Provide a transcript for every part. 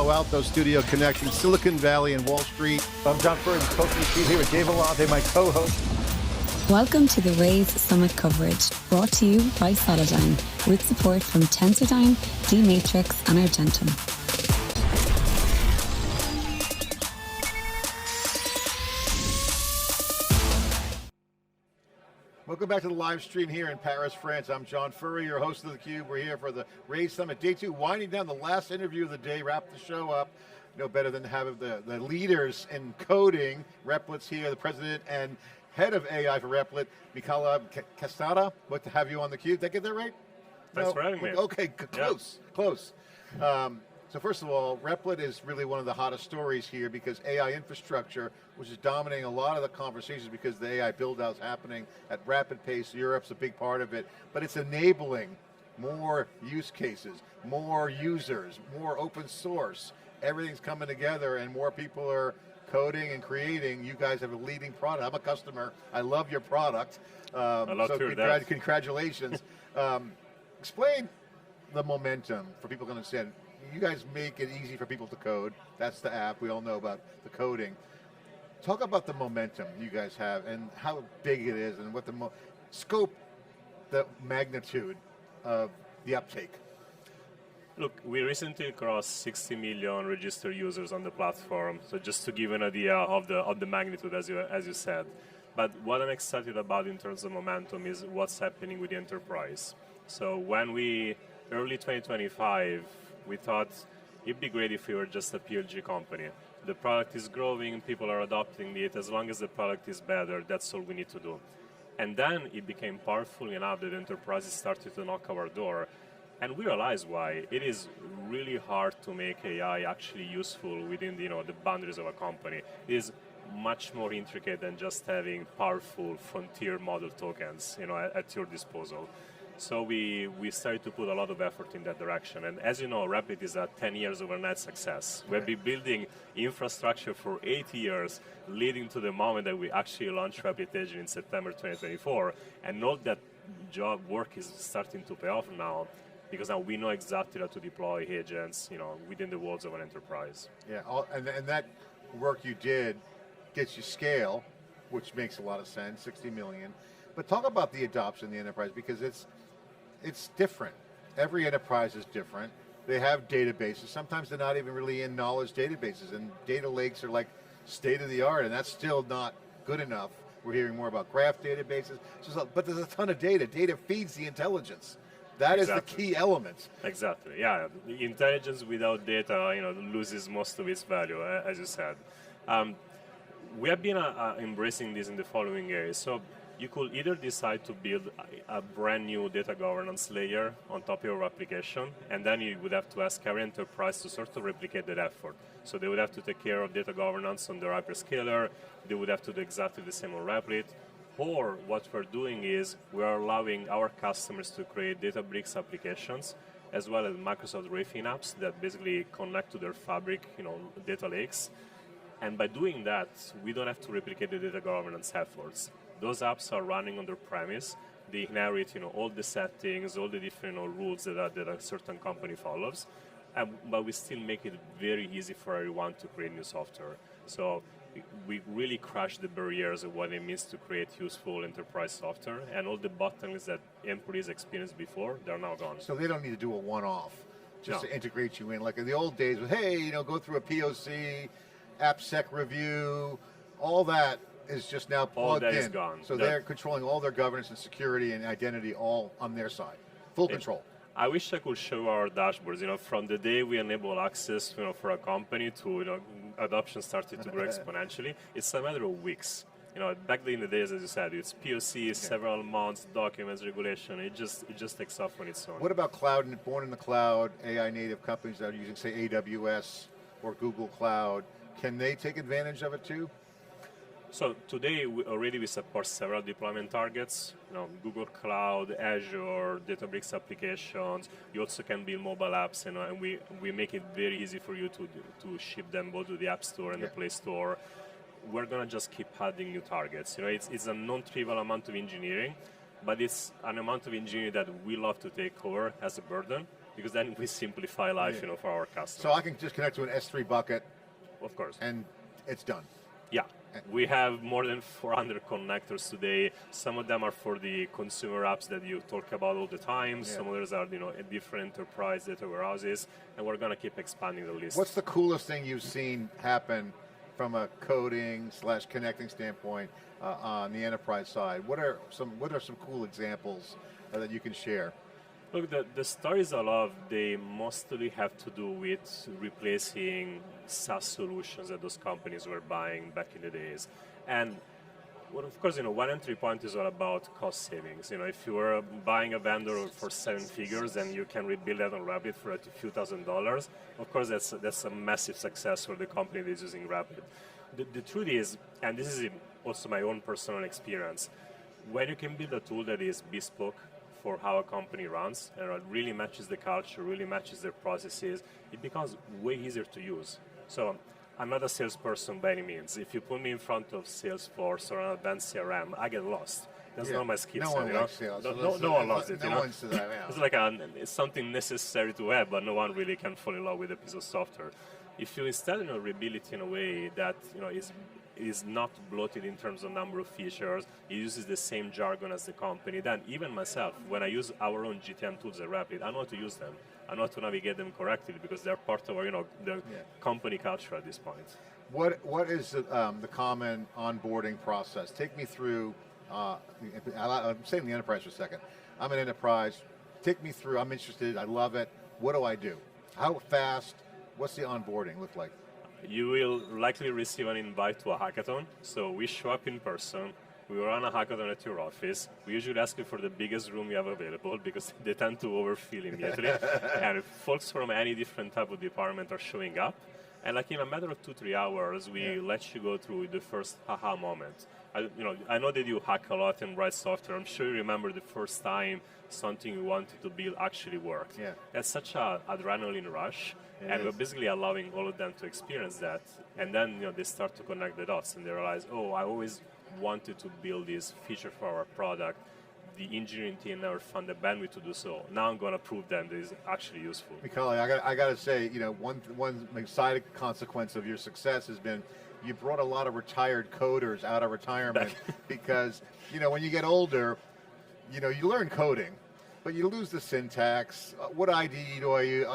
Palo Alto studio connecting Silicon Valley and Wall Street. I'm John Furrier, co-chief here with Dave Vellante, my co-host. Welcome to the Raise Summit coverage, brought to you by Solidigm, with support from Tensordyne, D-Matrix and Argentum. Welcome back to the live stream here in Paris, France. I'm John Furrier, your host of theCUBE. We're here for the Raise Summit Day 2, winding down the last interview of the day, wrap the show up. No better than to have the leaders in coding. Replit's here, the president and head of AI for Replit, Michele Catasta. What to have you on theCUBE. Did I get that right? Thanks for having me. Okay, close, close. So first of all, Replit is really one of the hottest stories here because AI infrastructure, which is dominating a lot of the conversations because the AI build-out's happening at rapid pace. Europe's a big part of it, but it's enabling more use cases, more users, more open source. Everything's coming together and more people are coding and creating. You guys have a leading product. I'm a customer. I love your product. I love to hear that. Congratulations. Explain the momentum for people to understand. You guys make it easy for people to code. That's the app. We all know about the coding. Talk about the momentum you guys have and how big it is and what the scope, the magnitude of the uptake. Look, we recently crossed 60 million registered users on the platform. So just to give you an idea of the magnitude, as you said. But what I'm excited about in terms of momentum is what's happening with the enterprise. So when early 2025, we thought it'd be great if we were just a PLG company. The product is growing, people are adopting it. As long as the product is better, that's all we need to do. And then it became powerful enough that enterprises started to knock our door. And we realized why. It is really hard to make AI actually useful within the boundaries of a company. It is much more intricate than just having powerful frontier model tokens at your disposal. So we started to put a lot of effort in that direction. And as you know, Replit is a 10 years overnight success. We've been building infrastructure for 8 years, leading to the moment that we actually launched Replitation in September 2024. And all that work is starting to pay off now, because now we know exactly how to deploy agents within the walls of an enterprise. Yeah, and that work you did gets you scale, which makes a lot of sense, 60 million. But talk about the adoption in the enterprise, because it's different. Every enterprise is different. They have databases. Sometimes they're not even really in knowledge databases, and data lakes are like state of the art, and that's still not good enough. We're hearing more about graph databases, but there's a ton of data. Data feeds the intelligence. That is the key element. Exactly, yeah. Intelligence without data loses most of its value, as you said. We have been embracing this in the following areas. So you could either decide to build a brand new data governance layer on top of your application, and then you would have to ask every enterprise to sort of replicate that effort. So they would have to take care of data governance on their hyperscaler, they would have to do exactly the same on Replit. Or what we're doing is we're allowing our customers to create Databricks applications, as well as Microsoft Refin apps that basically connect to their Fabric data lakes. And by doing that, we don't have to replicate the data governance efforts. Those apps are running on their premise. They inherit all the settings, all the different rules that a certain company follows. But we still make it very easy for everyone to create new software. So we really crash the barriers of what it means to create useful enterprise software, and all the bottlenecks that employees experienced before, they're now gone. So they don't need to do a one-off just to integrate you in. Like in the old days, with, hey, go through a POC, AppSec review, all that is just now plugged in. All that is gone. So they're controlling all their governance and security and identity all on their side. Full control. I wish I could show our dashboards. From the day we enable access, for a company to adoption started to grow exponentially. It's a matter of weeks. Back in the days, as you said, it's POC, several months, documents, regulation. It just takes off on its own. What about cloud and born in the cloud, AI native companies that are using, say, AWS or Google Cloud? Can they take advantage of it too? So today, we support several deployment targets. Google Cloud, Azure, Databricks applications. You also can build mobile apps, and we make it very easy for you to ship them both to the App Store and the Play Store. We're going to just keep adding new targets. It's a non-trivial amount of engineering, but it's an amount of engineering that we love to take over as a burden, because then we simplify life, for our customers. So I can just connect to an S3 bucket, of course, and it's done. yeah. We have more than 400 connectors today. Some of them are for the consumer apps that you talk about all the time. Yeah. Some others are, different enterprise data warehouses, and we're going to keep expanding the list. What's the coolest thing you've seen happen from a coding / connecting standpoint on the enterprise side? What are some cool examples that you can share? Look, the stories I love, they mostly have to do with replacing SaaS solutions that those companies were buying back in the days. And well, of course, one entry point is all about cost savings. If you were buying a vendor for 7 figures and you can rebuild that on Replit for a few $1,000s, of course, that's a massive success for the company that is using Replit. The truth is, and this is also my own personal experience, when you can build a tool that is bespoke for how a company runs, and it really matches the culture, really matches their processes, it becomes way easier to use. So I'm not a salesperson by any means. If you put me in front of Salesforce or an advanced CRM, I get lost. That's not my skill set. No one likes sales. No one loves it. No one's to that. It's like it's something necessary to have, but no one really can fall in love with a piece of software. If you instead rebuild it in a way that is not bloated in terms of number of features, it uses the same jargon as the company, then even myself, when I use our own GTM tools at Replit, I know how to use them. I know how to navigate them correctly because they're part of our, the company culture at this point. What is the common onboarding process? Take me through, I'm saying the enterprise for a second. I'm an enterprise. Take me through, I'm interested, I love it. What do I do? How fast, what's the onboarding look like? You will likely receive an invite to a hackathon. So we show up in person. We run a hackathon at your office. We usually ask you for the biggest room you have available because they tend to overfill immediately. And folks from any different type of department are showing up. And like in a matter of 2-3 hours, we let you go through the first aha moment. I know that you hack a lot and write software. I'm sure you remember the first time something you wanted to build actually worked. Yeah. That's such an adrenaline rush. And we're basically allowing all of them to experience that. And then they start to connect the dots and they realize, oh, I always wanted to build this feature for our product. The engineering team never found the bandwidth to do so. Now I'm going to prove them that it's actually useful. Michele, I got to say, one side consequence of your success has been you brought a lot of retired coders out of retirement because, when you get older, you learn coding, but you lose the syntax. What ID do I use?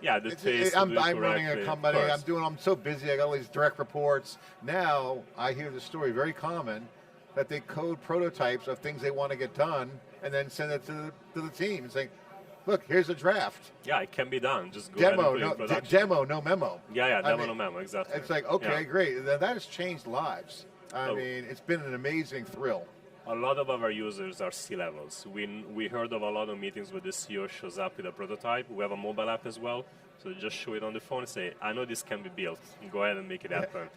I'm running a company. I'm so busy. I got all these direct reports. Now I hear the story, very common, that they code prototypes of things they want to get done and then send it to the team and saying, look, here's a draft. Yeah, it can be done. Just go demo, ahead and put it in production. Demo, no memo. Demo, no memo, exactly. It's like, okay, great. That has changed lives. I mean, it's been an amazing thrill. A lot of our users are C-levels. We heard of a lot of meetings where the CEO shows up with a prototype. We have a mobile app as well. So just show it on the phone and say, I know this can be built. Go ahead and make it happen.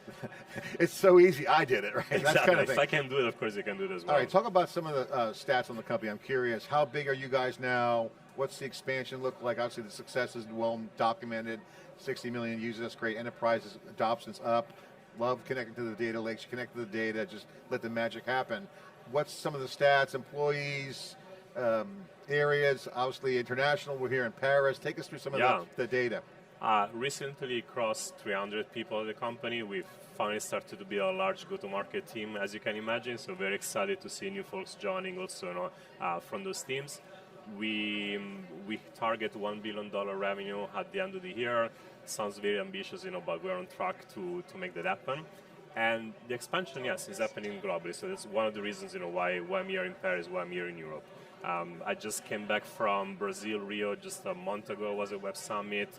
It's so easy. I did it, right? Exactly. That's kind of if I can do it, of course you can do it as well. All right, talk about some of the stats on the company. I'm curious, how big are you guys now? What's the expansion look like? Obviously the success is well documented. 60 million users, that's great. Enterprises adoption's up. Love connecting to the data lakes. You connect to the data, just let the magic happen. What's some of the stats, employees, areas, obviously international, we're here in Paris. Take us through some of the data. Recently crossed 300 people at the company. We've finally started to be a large go-to-market team, as you can imagine, so very excited to see new folks joining also from those teams. We target $1 billion revenue at the end of the year. Sounds very ambitious, but we're on track to make that happen. And the expansion, yes, is happening globally. So that's one of the reasons, why I'm here in Paris, why I'm here in Europe. I just came back from Brazil, Rio, just a month ago. Was a web summit.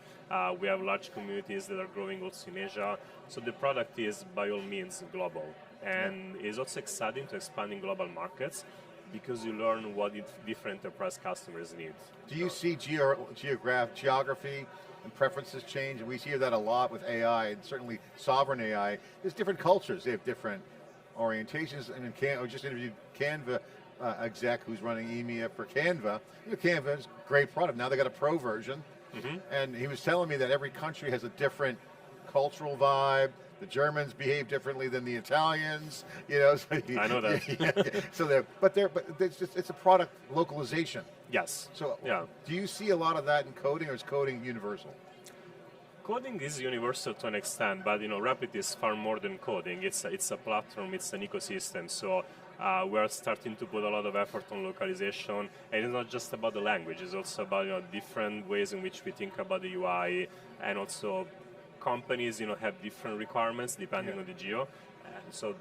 We have large communities that are growing also in Asia. So the product is, by all means, global. And it's also exciting to expand in global markets because you learn what different enterprise customers need. Do you see geography and preferences change? And we hear that a lot with AI, and certainly sovereign AI. There's different cultures. They have different orientations. And I just interviewed Canva exec who's running EMEA for Canva. Canva is a great product. Now they got a pro version. And he was telling me that every country has a different cultural vibe. The Germans behave differently than the Italians, So I know that. So it's a product localization. Yes. So yeah. do you see a lot of that in coding, or is coding universal? Coding is universal to an extent, but Replit is far more than coding. It's a platform, it's an ecosystem. So we're starting to put a lot of effort on localization, and it's not just about the language. It's also about different ways in which we think about the UI, and also companies have different requirements depending on the geo. So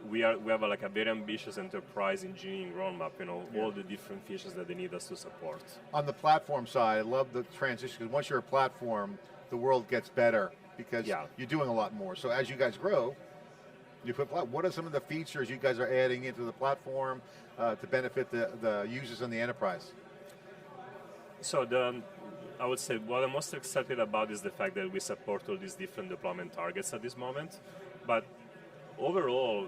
we have like a very ambitious enterprise engineering roadmap. All the different features that they need us to support. On the platform side, I love the transition, because once you're a platform, the world gets better because you're doing a lot more. So as you guys grow, what are some of the features you guys are adding into the platform to benefit the users in the enterprise? So I would say what I'm most excited about is the fact that we support all these different deployment targets at this moment. But overall,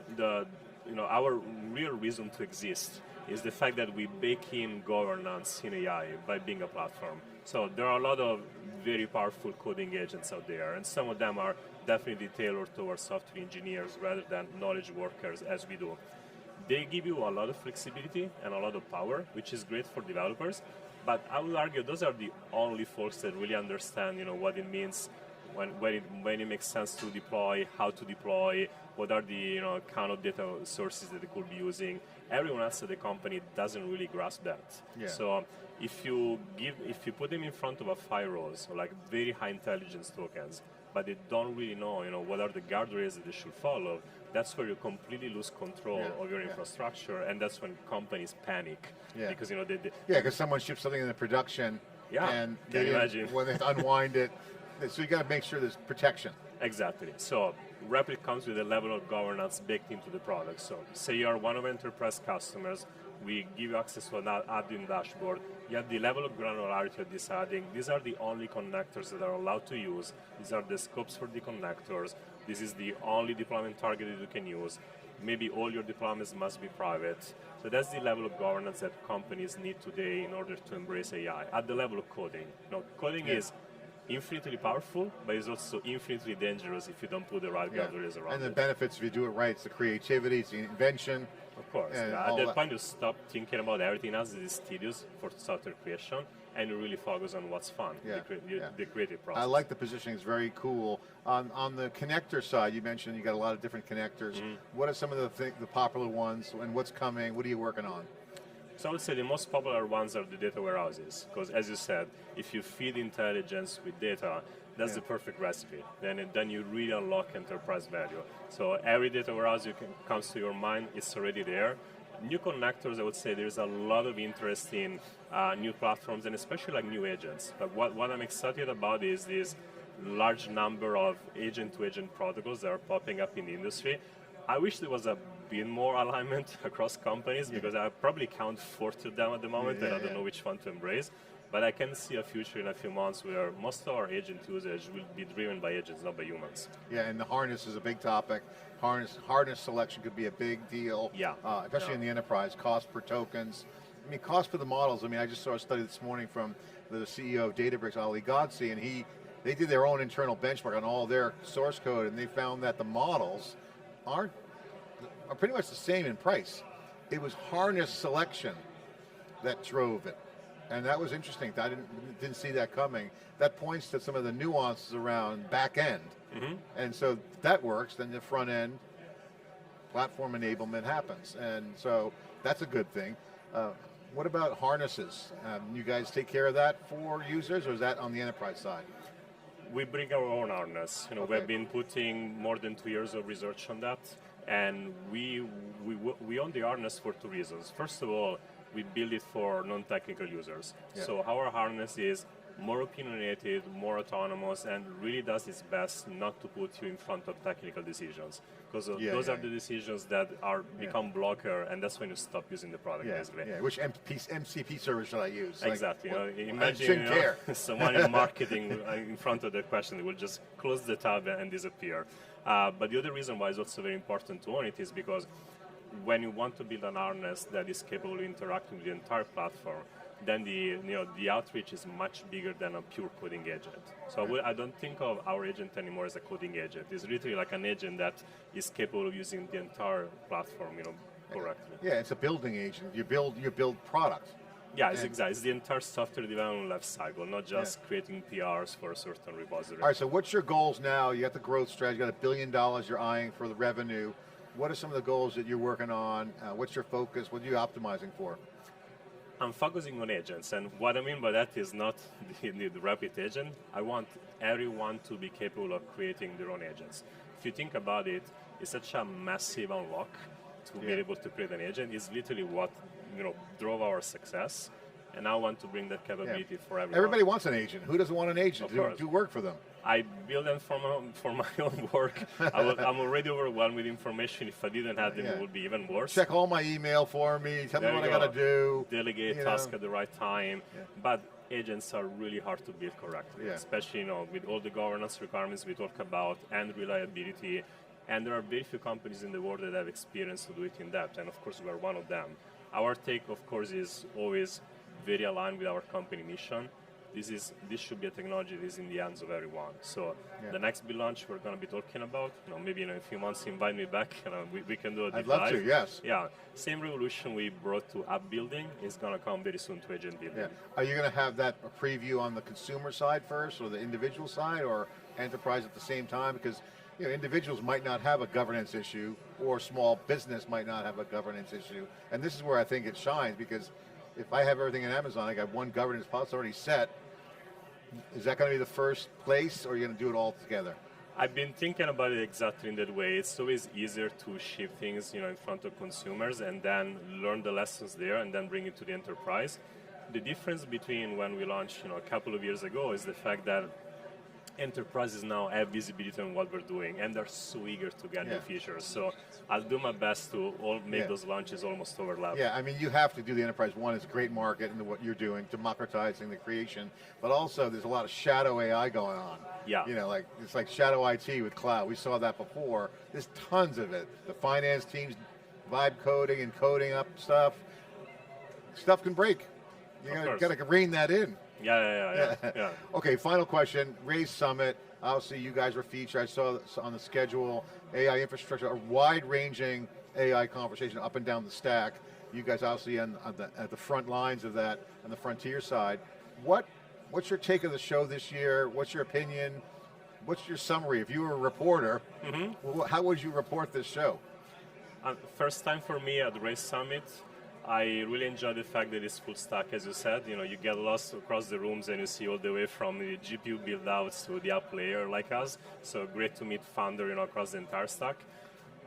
our real reason to exist is the fact that we bake in governance in AI by being a platform. So there are a lot of very powerful coding agents out there, and some of them are definitely tailored towards software engineers rather than knowledge workers, as we do. They give you a lot of flexibility and a lot of power, which is great for developers, but I would argue those are the only folks that really understand what it means when it makes sense to deploy, how to deploy, what are the kind of data sources that they could be using. Everyone else at the company doesn't really grasp that. Yeah. So if you put them in front of a firewall, so like very high intelligence tokens, but they don't really know what are the guardrails that they should follow, that's where you completely lose control of your infrastructure, and that's when companies panic. Because because someone ships something into production, and can you imagine? when they unwind it, so you got to make sure there's protection. Exactly. So Replit comes with a level of governance baked into the product. So say you are one of our enterprise customers, we give you access to an admin dashboard. You have the level of granularity of this adding. These are the only connectors that are allowed to use. These are the scopes for the connectors. This is the only deployment target that you can use. Maybe all your deployments must be private. So that's the level of governance that companies need today in order to embrace AI. At the level of coding. Coding is infinitely powerful, but it's also infinitely dangerous if you don't put the right guardrails around it. And the benefits, if you do it right, it's the creativity, it's the invention. Of course. At that point, you stop thinking about everything else that is tedious for software creation, and you really focus on what's fun, the creative process. I like the positioning, it's very cool. On the connector side, you mentioned you got a lot of different connectors. What are some of the popular ones, and what's coming? What are you working on? So I would say the most popular ones are the data warehouses, because as you said, if you feed intelligence with data, that's the perfect recipe. Then you really unlock enterprise value. So every data warehouse comes to your mind, it's already there. New connectors, I would say there's a lot of interest in new platforms, and especially like new agents. But what I'm excited about is this large number of agent-to-agent protocols that are popping up in the industry. I wish there was a bit more alignment across companies, because I probably count 40 of them at the moment, and I don't know which one to embrace. But I can see a future in a few months where most of our agent usage will be driven by agents, not by humans. Yeah, and the harness is a big topic. Harness selection could be a big deal, especially in the enterprise. Cost per tokens. I mean, cost for the models. I mean, I just saw a study this morning from the CEO of Databricks, Ali Ghodsi, and they did their own internal benchmark on all their source code, and they found that the models are pretty much the same in price. It was harness selection that drove it. And that was interesting. I didn't see that coming. That points to some of the nuances around back end. And so that works, then the front end platform enablement happens. And so that's a good thing. What about harnesses? You guys take care of that for users, or is that on the enterprise side? We bring our own harness. We've been putting more than 2 years of research on that, and we own the harness for two reasons. First of all, we build it for non-technical users. So our harness is more opinionated, more autonomous, and really does its best not to put you in front of technical decisions. Because those are the decisions that become blocker, and that's when you stop using the product, basically. Which MCP server should I use? Exactly. Imagine someone in marketing in front of the question, they will just close the tab and disappear. But the other reason why it's also very important to own it is because when you want to build an harness that is capable of interacting with the entire platform, then the outreach is much bigger than a pure coding agent. So I don't think of our agent anymore as a coding agent. It's literally like an agent that is capable of using the entire platform, correctly. Yeah, it's a building agent. You build product. Yeah, it's exactly. It's the entire software development life cycle, not just creating PRs for a certain repository. All right, so what's your goals now? You got the growth strategy, you got $1 billion you're eyeing for the revenue. What are some of the goals that you're working on? What's your focus? What are you optimizing for? I'm focusing on agents, and what I mean by that is not the Replit agent. I want everyone to be capable of creating their own agents. If you think about it, it's such a massive unlock to be able to create an agent. It's literally what drove our success, and I want to bring that capability for everyone. Everybody wants an agent. Who doesn't want an agent to do work for them? I build them for my own work. I'm already overwhelmed with information. If I didn't have them, it would be even worse. Check all my email for me. Tell me what I got to do. Delegate tasks at the right time. But agents are really hard to build correctly, especially with all the governance requirements we talk about and reliability. And there are very few companies in the world that have experience to do it in depth, and of course we're one of them. Our take, of course, is always very aligned with our company mission. This should be a technology that is in the hands of everyone. So the next big launch we're going to be talking about, maybe in a few months, invite me back, we can do a deep dive. I'd love to, yes. Yeah, same revolution we brought to app building is going to come very soon to agent building. Are you going to have that preview on the consumer side first, or the individual side, or enterprise at the same time? Because individuals might not have a governance issue, or small business might not have a governance issue. And this is where I think it shines, because if I have everything in Amazon, I got one governance policy already set. Is that going to be the first place, or are you going to do it all together? I've been thinking about it exactly in that way. It's always easier to ship things in front of consumers and then learn the lessons there and then bring it to the enterprise. The difference between when we launched a couple of years ago is the fact that enterprises now have visibility on what we're doing, and they're so eager to get new features. So I'll do my best to make those launches almost overlap. Yeah, I mean, you have to do the enterprise. One, it's a great market into what you're doing, democratizing the creation, but also there's a lot of shadow AI going on. Yeah. It's like shadow IT with cloud. We saw that before. There's tons of it. The finance teams vibe coding and coding up stuff. Stuff can break. You got to rein that in. Yeah. Okay, final question. Raise Summit. Obviously, you guys were featured. I saw on the schedule, AI infrastructure, a wide-ranging AI conversation up and down the stack. You guys obviously at the front lines of that, on the frontier side. What's your take of the show this year? What's your opinion? What's your summary? If you were a reporter, how would you report this show? First time for me at Raise Summit. I really enjoy the fact that it's full stack, as you said. You get lost across the rooms and you see all the way from the GPU build-outs to the app layer like us. So great to meet founder, across the entire stack.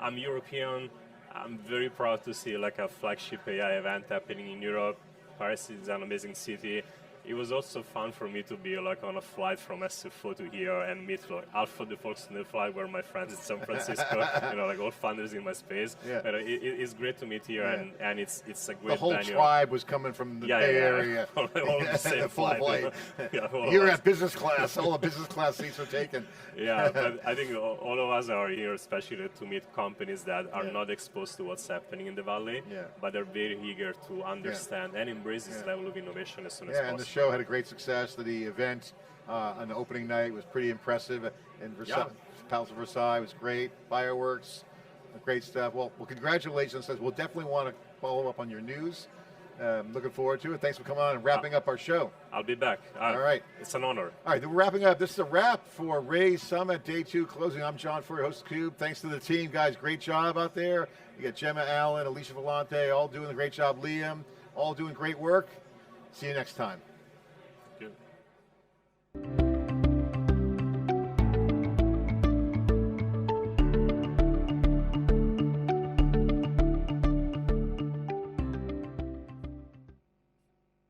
I'm European. I'm very proud to see like a flagship AI event happening in Europe. Paris is an amazing city. It was also fun for me to be like on a flight from SFO to here and meet half of the folks on the flight were my friends in San Francisco, like all founders in my space. Yeah. But it's great to meet here, and it's a great venue. The whole tribe was coming from the Bay Area. All the same flight. You're at business class. All the business class seats are taken. Yeah, but I think all of us are here, especially to meet companies that are not exposed to what's happening in the Valley, but are very eager to understand and embrace this level of innovation as soon as possible. Show had a great success. The event on the opening night was pretty impressive. In Palace of Versailles was great. Fireworks, great stuff. Well, congratulations. We'll definitely want to follow up on your news. Looking forward to it. Thanks for coming on and wrapping up our show. I'll be back. All right. It's an honor. All right, we're wrapping up. This is a wrap for Raise Summit Day 2 closing. I'm John Furrier, host of theCUBE. Thanks to the team, guys. Great job out there. You got Gemma Allen, Alicia Vellante, all doing a great job. Liam, all doing great work. See you next time.